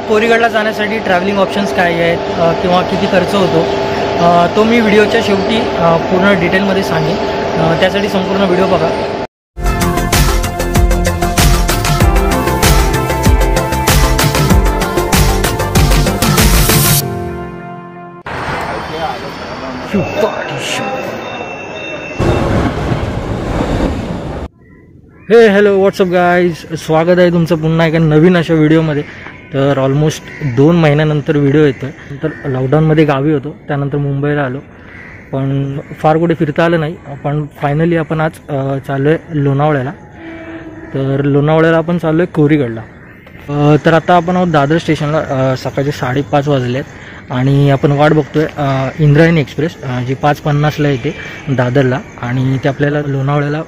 कोरीगडला जाण्यासाठी travelling options काय आहेत किंवा किती खर्च होतो तो मी व्हिडिओच्या शेवटी पूर्ण डिटेलमध्ये सांगेन। त्यासाठी संपूर्ण व्हिडिओ बघा। हे हॅलो व्हॉट्सअप गाईज, स्वागत आहे तुमचं पुन्हा एका नवीन अशा व्हिडिओमध्ये। तर ऑलमोस्ट 2 महिन्यानंतर व्हिडिओ येतो आहे। नंतर लॉकडाऊनमध्ये गावी होतो, त्यानंतर मुंबईला आलो, पण फार कुठे फिरता आलं नाही। पण फायनली आपण आज चाललो आहे लोणावळ्याला। तर लोणावळ्याला आपण चाललो आहे कोरीगडला। तर आता आपण आहोत दादर स्टेशनला। सकाळचे 5:30 वाजले आहेत आणि आपण वाट बघतोय इंद्रायणी एक्सप्रेस जी 5:50ला येते दादरला आणि ते आपल्याला लोणावळ्याला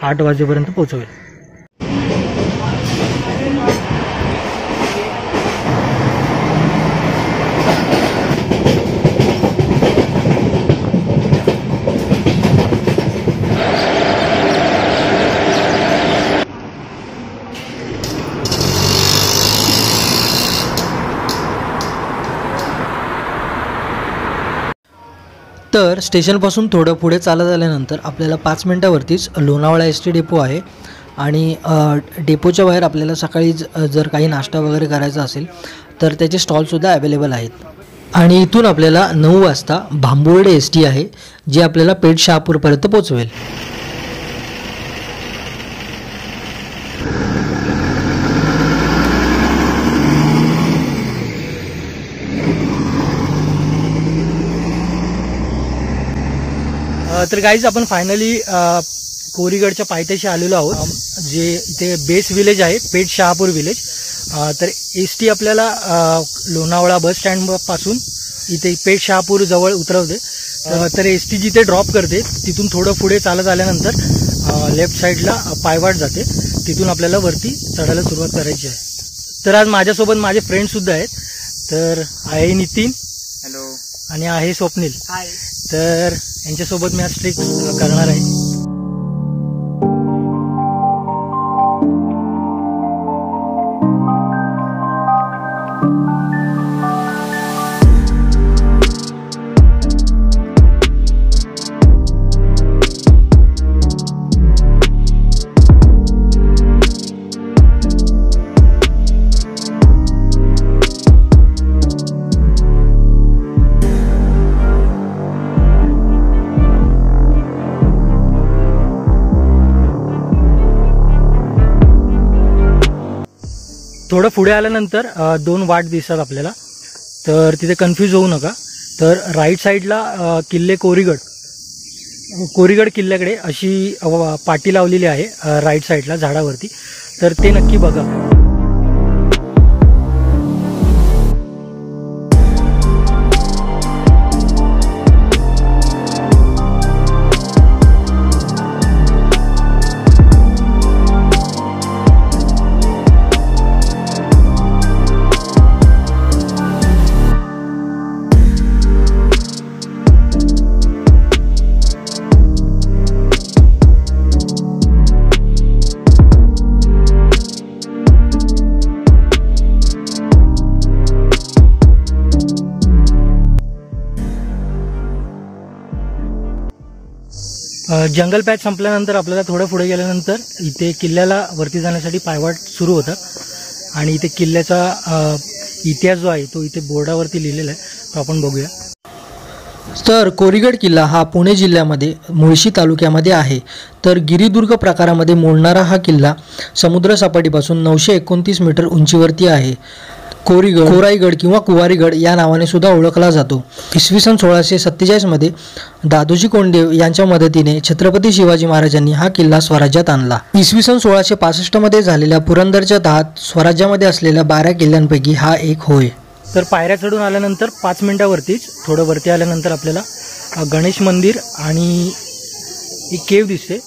8 वाजेपर्यंत पोहोचवेल। तर स्टेशनपासून थोडं पुढे चालत आल्यानंतर आपल्याला 5 मिनटावरतीच लोणावळा एसटी डेपो आहे आणि डेपोच्या बाहेर आपल्याला सकाळी जर काही नाश्ता वगैरे करायचा असेल तर त्याचे स्टॉलसुद्धा अवेलेबल आहेत। आणि इथून आपल्याला 9 वाजता भांबुर्डे एसटी आहे जी आपल्याला पेठ शहापूरपर्यंत पोहोचवेल। तर गाईज आपण फायनली कोरीगडच्या पायथ्याशी आलेलो आहोत, जे इथे बेस विलेज आहे, पेठ शहापूर विलेज। तर एसटी आपल्याला लोणावळा बस स्टँड पासून इथे पेठ शहापूर जवळ उतरवते। तर एसटी जिथे ड्रॉप करते तिथून थोडं पुढे चालत आल्यानंतर लेफ्ट साईडला पायवाट जाते, तिथून आपल्याला वरती चढायला सुरुवात करायची आहे। तर आज माझ्यासोबत माझे फ्रेंड सुद्धा आहेत। तर आहे नितीन, हॅलो, आणि आहे स्वप्नील, हाय। तर यांच्यासोबत मी आज ट्रिक करणार आहे। थोडं पुढे आल्यानंतर 2 वाट दिसतात आपल्याला, तर तिथे कन्फ्यूज होऊ नका। तर राईट साईडला किल्ले कोरीगड किल्ल्याकडे अशी पाटी लावलेली आहे राईट साईडला झाडावरती, तर ते नक्की बघा। जंगल पॅच संपल्यानंतर आपल्याला थोडं पुढे गेल्यानंतर इथे किल्ल्याला वरती जाण्यासाठी पायवाट सुरू होतात आणि इथे किल्ल्याचा इतिहास जो आहे तो इथे बोर्डावरती लिहिलेला आहे, तो आपण बघूया। तर कोरीगड किल्ला हा पुणे जिल्ह्यामध्ये मुळशी तालुक्यामध्ये आहे। तर गिरिदुर्ग प्रकारामध्ये मोडणारा हा किल्ला समुद्र सपाटीपासून 929 मीटर उंचीवरती आहे। कोरीगड, कोराईगड किंवा कुवारीगड या नावाने सुद्धा ओळखला जातो। इसवी सन 1647 मध्ये दादोजी कोंडदेव यांच्या मदतीने छत्रपती शिवाजी महाराजांनी हा किल्ला स्वराज्यात आणला। इसवी सन 1665 मध्ये झालेल्या पुरंदरच्या तहात स्वराज्यामध्ये असलेल्या 12 किल्ल्यांपैकी हा एक होय। तर पायऱ्या चढून आल्यानंतर 5 मिनिटावरतीच थोडं वरती आल्यानंतर आपल्याला गणेश मंदिर आणि एक केव्ह दिसते।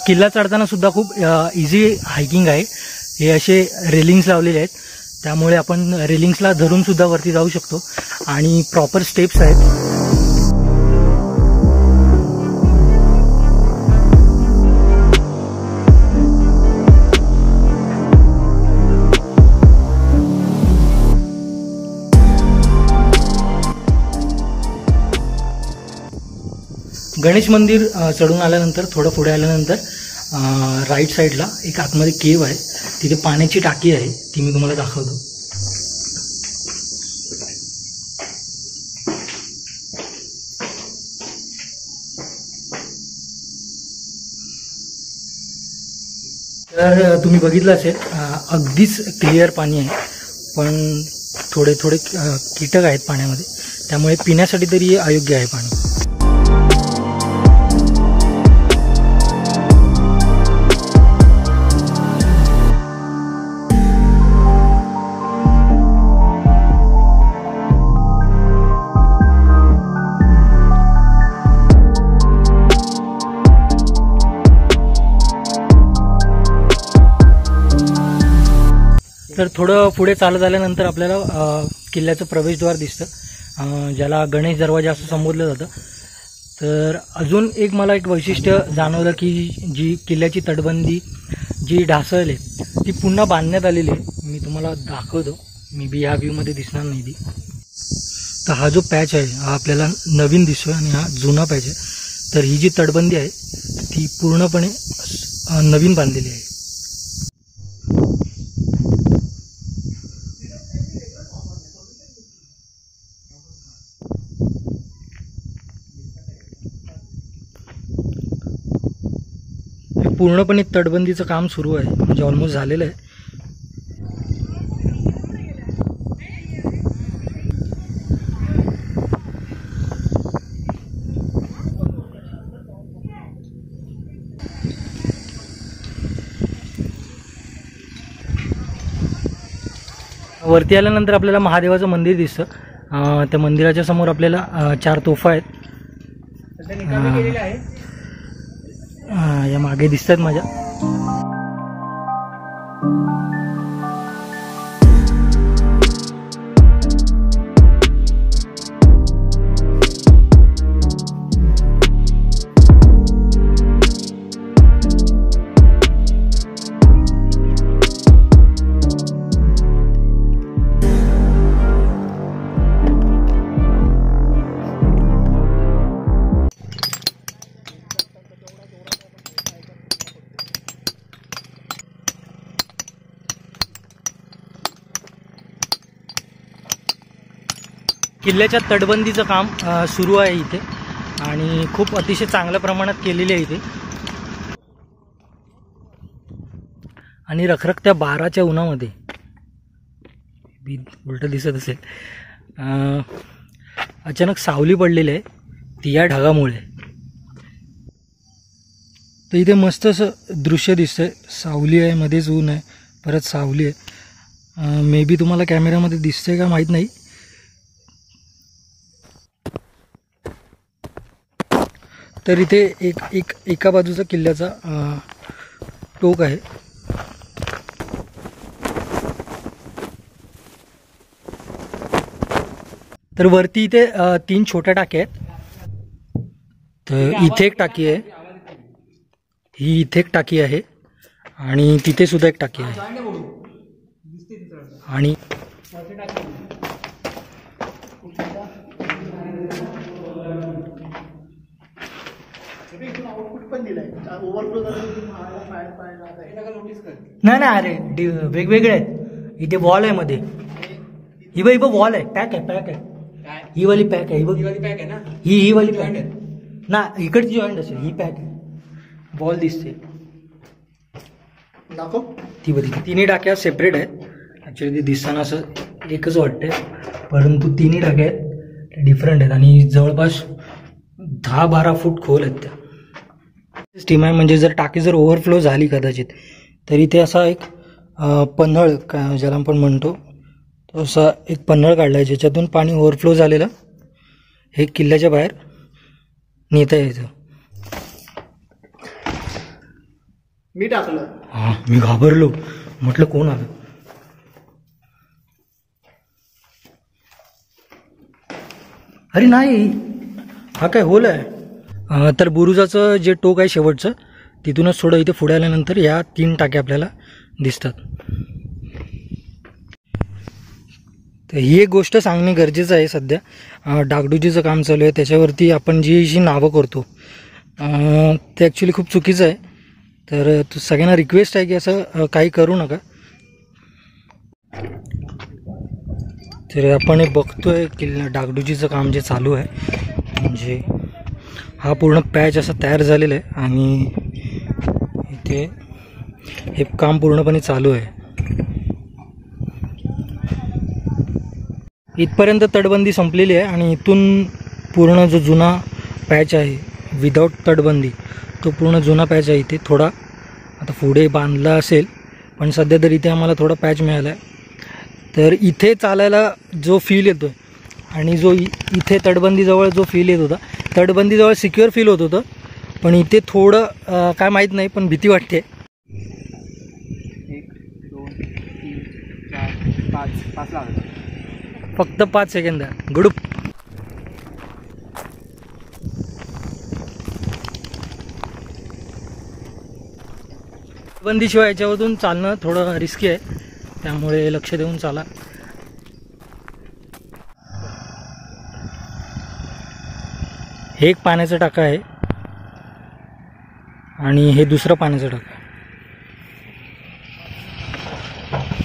किल्ला चढताना सुद्धा खूप इझी हायकिंग आहे। हे असे रेलिंग्स लावलेले आहेत, त्यामुळे आपण रेलिंग्सला धरून सुद्धा वरती जाऊ शकतो आणि प्रॉपर स्टेप्स आहेत. गणेश मंदिर चढून आल्यानंतर थोडं पुढे आल्यानंतर राईट साईडला एक आतमध्ये केव आहे, तिथे पाण्याची टाकी आहे, ती मी तुम्हाला दाखवतो. तर तुम्ही बघितलं असेल अगदीच क्लिअर पाणी आहे, पण थोडे थोडे कीटक आहेत पाण्यामध्ये, त्यामुळे पिण्यासाठी तरी अयोग्य आहे पाणी. तर थोडं पुढे चालत आल्यानंतर आपल्याला किल्ल्याचं प्रवेशद्वार दिसतं, ज्याला गणेश दरवाजा असं संबोधलं जातं. तर अजून एक मला एक वैशिष्ट्य जाणवलं की जी किल्ल्याची तटबंदी जी ढासळली ती पुन्हा बांधण्यात आलेली आहे. मी तुम्हाला दाखवतो, मी बी ह्या व्ह्यूमध्ये दिसणार नाही ती. तर हा जो पॅच आहे हा आपल्याला नवीन दिसतोय आणि हा जुना पॅच आहे. तर ही जी तटबंदी आहे ती पूर्णपणे नवीन बांधलेली आहे. पूर्णपणे तटबंदीचं काम सुरू आहे, म्हणजे ऑलमोस्ट झालेलं आहे. वरती आल्यानंतर आपल्याला महादेवाचं मंदिर दिसतं. त्या मंदिराच्या समोर आपल्याला 4 तोफा आहेत, या मागे दिसतात माझ्या. किल्ल्याच्या तटबंदीचं काम सुरू आहे इथे आणि खूप अतिशय चांगल्या प्रमाणात केलेली आहे इथे. आणि रखरखत्या 12च्या उन्हामध्ये उलट दिसत असेल, अचानक सावली पडलेली आहे ती या ढगामुळे. तर इथे मस्त असं दृश्य दिसतंय, सावली आहे, मध्येच ऊन आहे, परत सावली आहे. मे बी तुम्हाला कॅमेऱ्यामध्ये दिसतंय का माहीत नाही. तर इथे एका बाजूचा किल्ल्याचा टोक आहे. तर वरती इथे 3 छोट्या टाक्या आहेत. तर इथे एक टाकी आहे, ही इथे एक टाकी आहे आणि तिथे सुद्धा एक टाकी आहे. आणि नाही अरे वेगवेगळे आहेत. इथे वॉल आहे मध्ये, ही बघ वॉल आहे, पॅक आहे, ही वाली पॅक आहे, ही वाली पॅक आहे ना, इकडची जॉईंट असेल, ही पॅक आहे. बॉल दिसते ती बघ, तिन्ही टाक्या सेपरेट आहेत. ॲक्च्युली ते दिसताना असं एकच वाटतंय, परंतु तिन्ही टाक्या आहेत डिफरंट आहेत आणि जवळपास 10-12 फूट खोल आहेत त्या. स्टीम आहे, म्हणजे जर टाकी जर ओव्हरफ्लो झाली कदाचित तर इथे असा एक पन्हाळ ज्याला आपण म्हणतो, तो असा एक पन्हाळ काढला आहे ज्याच्यातून पाणी ओव्हरफ्लो झालेलं हे किल्ल्याच्या बाहेर नेता यायचं. मी टाकलं, हां, मी घाबरलो, म्हटलं कोण आलं. अरे नाही, हा काय होल आहे. तर बुरुजाचं जे टोक आहे शेवटचं, तिथूनच थोडं इथे पुढे आल्यानंतर या 3 टाक्या आपल्याला दिसतात. तर ही एक गोष्ट सांगणे गरजेचं आहे. सध्या डागडुजीचं काम चालू आहे, त्याच्यावरती आपण जी नावं करतो ते ॲक्च्युली खूप चुकीचं आहे. तर सगळ्यांना रिक्वेस्ट आहे की असं काही करू नका. तर आपण हे बघतोय की डागडुजीचं काम जे चालू आहे, म्हणजे हा पूर्ण पॅच असा तयार झालेला आहे आणि इथे हे काम पूर्णपणे चालू आहे. इथपर्यंत तटबंदी संपलेली आहे आणि इथून पूर्ण जो जुना पॅच आहे विदाऊट तटबंदी, तो पूर्ण जुना पॅच आहे. इथे थोडा आता पुढे बांधला असेल, पण सध्या तर इथे आम्हाला थोडा पॅच मिळाला आहे. तर इथे चालायला जो फील येतो आहे आणि जो इथे तटबंदीजवळ जो फील येत होता, तटबंदीजवळ सिक्युअर फील होत होतं, पण इथे थोडं काय माहीत नाही, पण भीती वाटते. 1 2 3 4 5 लागले. फक्त 5 सेकंद गुडूप. तटबंदीशिवाय याच्यामधून चालणं थोडं रिस्की आहे, त्यामुळे लक्ष देऊन चाला. हे एक पाण्याचं टाका आहे आणि हे दुसरं पाण्याचं टाका.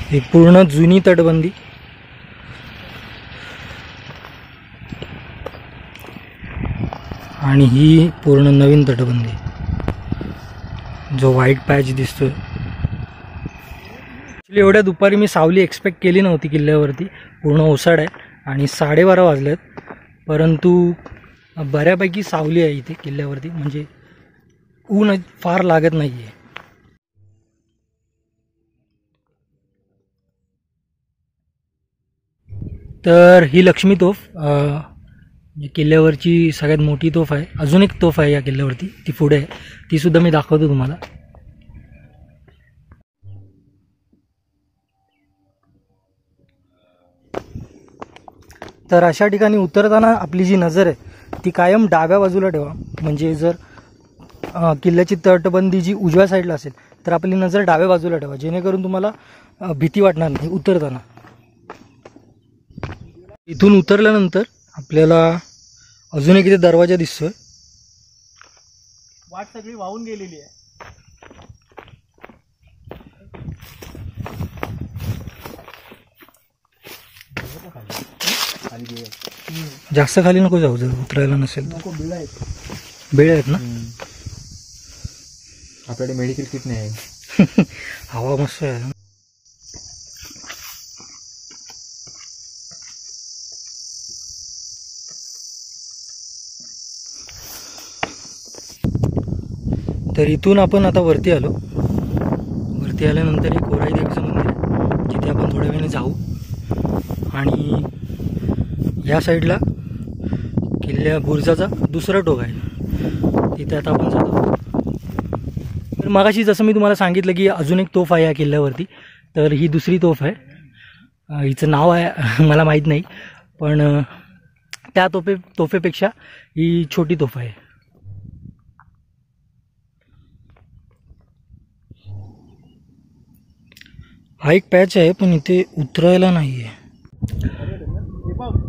ही पूर्ण जुनी तटबंदी आणि ही पूर्ण नवीन तटबंदी. जो व्हाईट पॅच दिसतोय, ॲक्च्युली एवढ्या दुपारी मी सावली एक्सपेक्ट केली नव्हती किल्ल्यावरती. पूर्ण ओसाड आहे आणि 12:30 वाजलेत, परंतु बऱ्यापैकी सावली आहे इथे किल्ल्यावरती, म्हणजे ऊन फार लागत नाही आहे. तर ही लक्ष्मी तोफ किल्ल्यावरची सगळ्यात मोठी तोफ आहे. अजून एक तोफ आहे या किल्ल्यावरती, ती पुढे आहे, ती सुद्धा मी दाखवतो तुम्हाला. तर अशा ठिकाणी उतरताना आपली जी नजर आहे ती कायम डाव्या बाजूला ठेवा. म्हणजे जर किल्ल्याची तटबंदी जी उजव्या साईडला असेल तर आपली नजर डाव्या बाजूला ठेवा, जेणेकरून तुम्हाला भीती वाटणार नाही उतरताना. इथून उतरल्यानंतर आपल्याला अजून एक इथे दरवाजा दिसतोय. वाट सगळी वाहून गेलेली आहे. जास्त खाली नको जाऊ जर उतरायला नसेल. बेळ आहेत ना आपल्याकडे, मेडिकल किट नाही आहे. हवा मस्त आहे. तर इथून आपण आता वरती आलो. वरती आल्यानंतर एक कोराई देवीचं मंदिर आहे, जिथे आपण थोड्या वेळाने जाऊ. आणि या साईडला किल्ल्या बुरुजाचा दुसरा टोक आहे, तिथे आता आपण जातो. तर मगाशी जसं मी तुम्हाला सांगितलं की अजून एक तोफ आहे या किल्ल्यावरती, तर ही दुसरी तोफ आहे. हिचं नाव आहे मला माहीत नाही, पण त्या तोफेपेक्षा ही छोटी तोफ आहे. हा एक पॅच आहे, पण इथे उतरायला नाही आहे.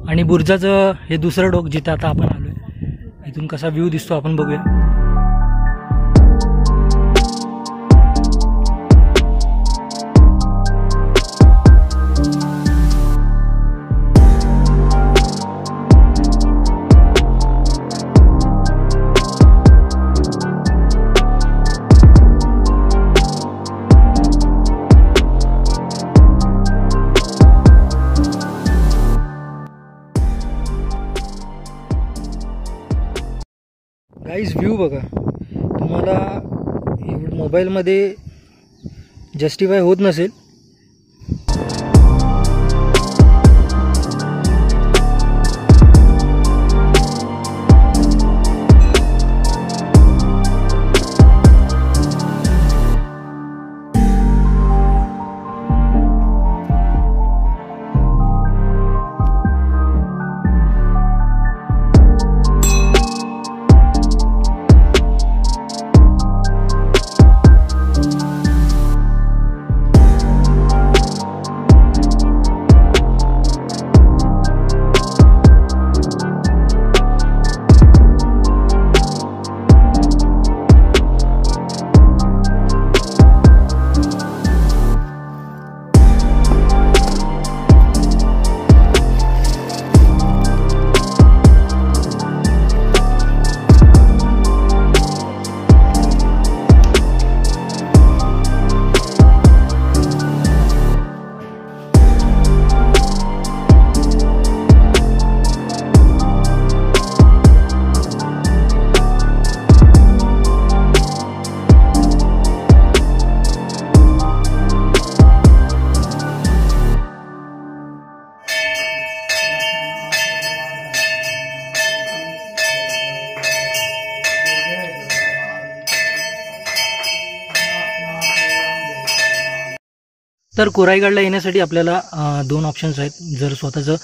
आणि बुरुजाचं हे दुसरं टोक जिथे आता आपण आलो आहे, इथून कसा व्ह्यू दिसतो आपण बघूया. गाईज व्ह्यू बघा. तुम्हाला मोबाईलमध्ये जस्टिफाय होत नसेल, तर कोराईगडला येण्यासाठी आपल्याला 2 ऑप्शन्स आहेत. जर स्वतःचं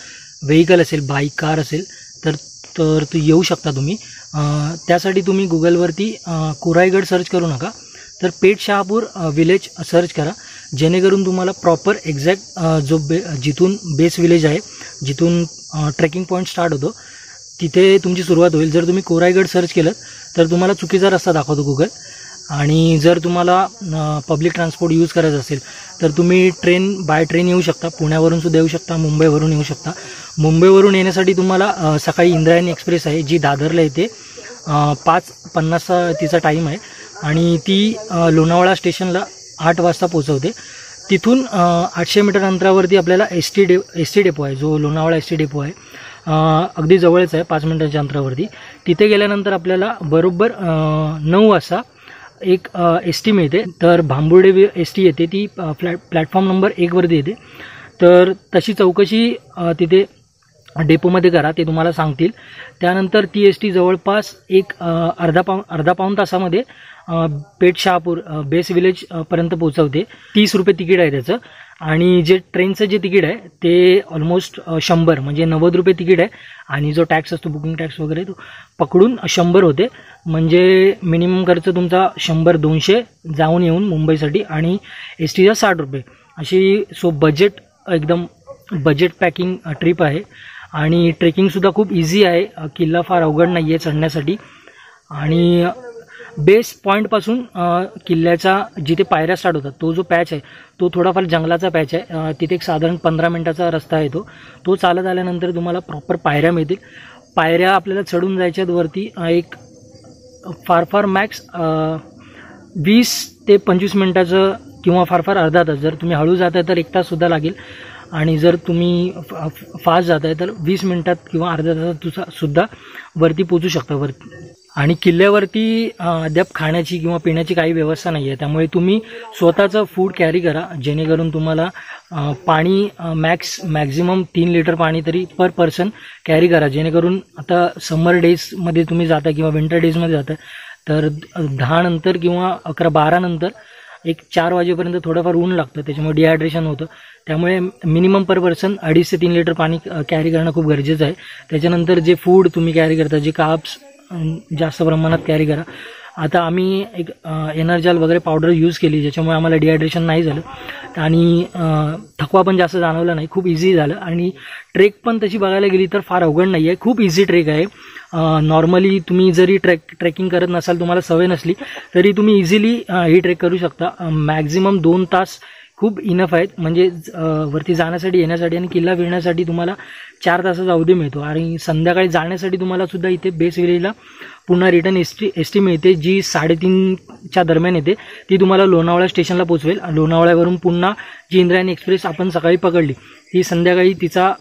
व्हेकल असेल, बाईक, कार असेल तर तू येऊ शकता तुम्ही. त्यासाठी तुम्ही गुगलवरती कोराईगड सर्च करू नका, तर पेठ शहापूर विलेज सर्च करा, जेणेकरून तुम्हाला प्रॉपर एक्झॅक्ट जिथून बेस विलेज आहे, जिथून ट्रेकिंग पॉईंट स्टार्ट होतो, तिथे तुमची सुरुवात होईल. जर तुम्ही कोराईगड सर्च केलं तर तुम्हाला चुकीचा रस्ता दाखवतो गुगल. आणि जर तुम्हाला पब्लिक ट्रान्सपोर्ट यूज करायचं असेल तर तुम्ही बाय ट्रेन येऊ शकता. पुण्यावरून सुद्धा येऊ शकता, मुंबईवरून येऊ शकता. मुंबईवरून येण्यासाठी तुम्हाला सकाळी इंद्रायणी एक्सप्रेस आहे, जी दादरला येते. 5:50 तिचा टाईम आहे आणि ती लोणावळा स्टेशनला 8 वाजता पोहोचवते. तिथून 800 मीटर अंतरावरती आपल्याला एस टी डेपो आहे, जो लोणावळा एस टी डेपो आहे, अगदी जवळच आहे, 5 मिनिटांच्या अंतरावरती. तिथे गेल्यानंतर आपल्याला बरोबर 9 वाजता एक एस टी मिळते. तर भांबुर्डे एस टी येते, ती प्लॅटफॉर्म नंबर 1 वरती येते. तर तशी चौकशी तिथे डेपोमध्ये करा, ते तुम्हाला सांगतील. त्यानंतर ती एस टी जवळपास एक अर्धा पाऊण तासामध्ये पेठ शहापूर बेस विलेज पर्यंत पोहोचवते. 30 रुपये तिकीट आहे त्याचं. आणि जे ट्रेनचं जे तिकीट आहे ते ऑलमोस्ट 100 म्हणजे 90 रुपये तिकीट आहे. आणि जो टॅक्स असतो, बुकिंग टॅक्स वगैरे, तो पकडून 100 होते. म्हणजे मिनिमम खर्च तुमचा 100-200 जाऊन येऊन मुंबईसाठी, आणि एस टीचा 60 रुपये अशी. सो एकदम बजेट पॅकिंग ट्रिप आहे. आणि ट्रेकिंगसुद्धा खूप इझी आहे, किल्ला फार अवघड नाही आहे चढण्यासाठी. आणि बेस पॉईंटपासून किल्ल्याचा जिथे पायऱ्या स्टार्ट होतात, तो जो पॅच आहे तो थोडाफार जंगलाचा पॅच आहे. तिथे एक साधारण 15 मिनिटाचा रस्ता आहे. तो चालत आल्यानंतर तुम्हाला प्रॉपर पायऱ्या मिळतील. पायऱ्या आपल्याला चढून जायच्यात वरती एक फार मॅक्स 20 ते 25 मिनिटाचं किंवा फार अर्धा तास. जर तुम्ही हळू जाताय तर 1 ताससुद्धा लागेल. आणि जर तुम्ही फास्ट जाताय तर 20 मिनिटात किंवा अर्ध्या तासात सुद्धा वरती पोचू शकता वरती. आणि किल्ल्यावरती अद्याप खाण्याची किंवा पिण्याची काही व्यवस्था नाही आहे, त्यामुळे तुम्ही स्वतःचं फूड कॅरी करा, जेणेकरून तुम्हाला पाणी मॅक्झिमम 3 लिटर पाणी तरी पर पर्सन कॅरी करा. जेणेकरून आता समर डेजमध्ये तुम्ही जाता किंवा विंटर डेजमध्ये जाता तर 10 नंतर किंवा 11-12 नंतर एक 4 वाजेपर्यंत थोडंफार ऊन लागतं, त्याच्यामुळे डिहायड्रेशन होतं. त्यामुळे मिनिमम पर पर्सन 2.5 ते 3 लिटर पाणी कॅरी करणं खूप गरजेचं आहे. त्याच्यानंतर जे फूड तुम्ही कॅरी करता, जे कार्ब्स जास्त प्रमाणात कॅरी करा. आता आम्ही एक एनर्जाल वगैरे पावडर यूज केली, ज्याच्यामुळे आम्हाला डिहायड्रेशन नाही झालं आणि थकवा पण जास्त जाणवला नाही. खूप इझी झालं. आणि ट्रेक पण तशी बघायला गेली तर फार अवघड नाही आहे, खूप इझी ट्रेक आहे. नॉर्मली तुम्ही जरी ट्रेकिंग करत नसाल, तुम्हाला सवय नसली तरी तुम्ही इझिली ही ट्रेक करू शकता. मॅक्झिमम 2 तास खूप इनफ आहेत, म्हणजे वरती जाण्यासाठी, येण्यासाठी आणि किल्ला फिरण्यासाठी तुम्हाला 4 तासाचा अवधी मिळतो. आणि संध्याकाळी जाण्यासाठी तुम्हाला सुद्धा इथे बेस विलेजला पुन्हा रिटर्न एस टी मिळते, जी 3:30च्या दरम्यान येते. ती तुम्हाला लोणावळा स्टेशनला पोचवेल. लोणावळ्यावरून पुन्हा जी इंद्रायणी एक्सप्रेस आपण सकाळी पकडली, ती संध्याकाळी तिचा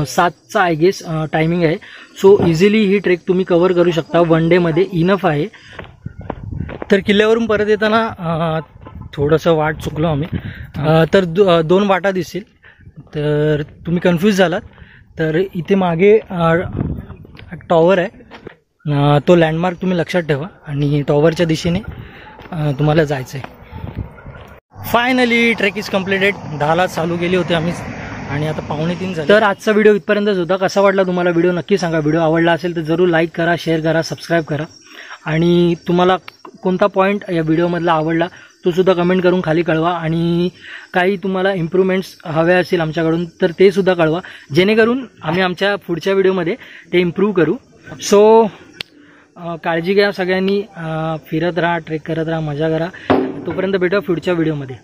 7चा आय गेस टायमिंग आहे. सो इझिली ही ट्रेक तुम्ही कव्हर करू शकता, 1 डेमध्ये इनफ आहे. तर किल्ल्यावरून परत येताना थोडंसं वाट चुकलो आम्ही. तर 2 वाटा दिसतील. तर तुम्ही कन्फ्यूज झालात तर इथे मागे टॉवर आहे, तो लँडमार्क तुम्ही लक्षात ठेवा आणि टॉवरच्या दिशेने तुम्हाला जायचं आहे. Finally trek is completed. 10ला चालू केली होती आम्ही आणि आता 2:45 झाले. तर आजचा व्हिडिओ इथपर्यंतच होता. कसा वाटला तुम्हाला व्हिडिओ नक्की सांगा. व्हिडिओ आवडला असेल तर जरूर लाईक करा, शेअर करा, सबस्क्राईब करा. आणि तुम्हाला कोणता पॉईंट या व्हिडिओमधला आवडला तो सुद्धा कमेंट करून खाली कळवा. आणि काही तुम्हाला इम्प्रूव्हमेंट्स हव्या असतील आमच्याकडून तर ते सुद्धा कळवा, जेणेकरून आम्ही आमच्या पुढच्या व्हिडिओमध्ये ते इम्प्रूव्ह करू. सो काळजी घ्या सगळ्यांनी, फिरत राहा, ट्रेक करत राहा, मजा करा. तोपर्यंत भेटूया पुढच्या व्हिडिओमध्ये.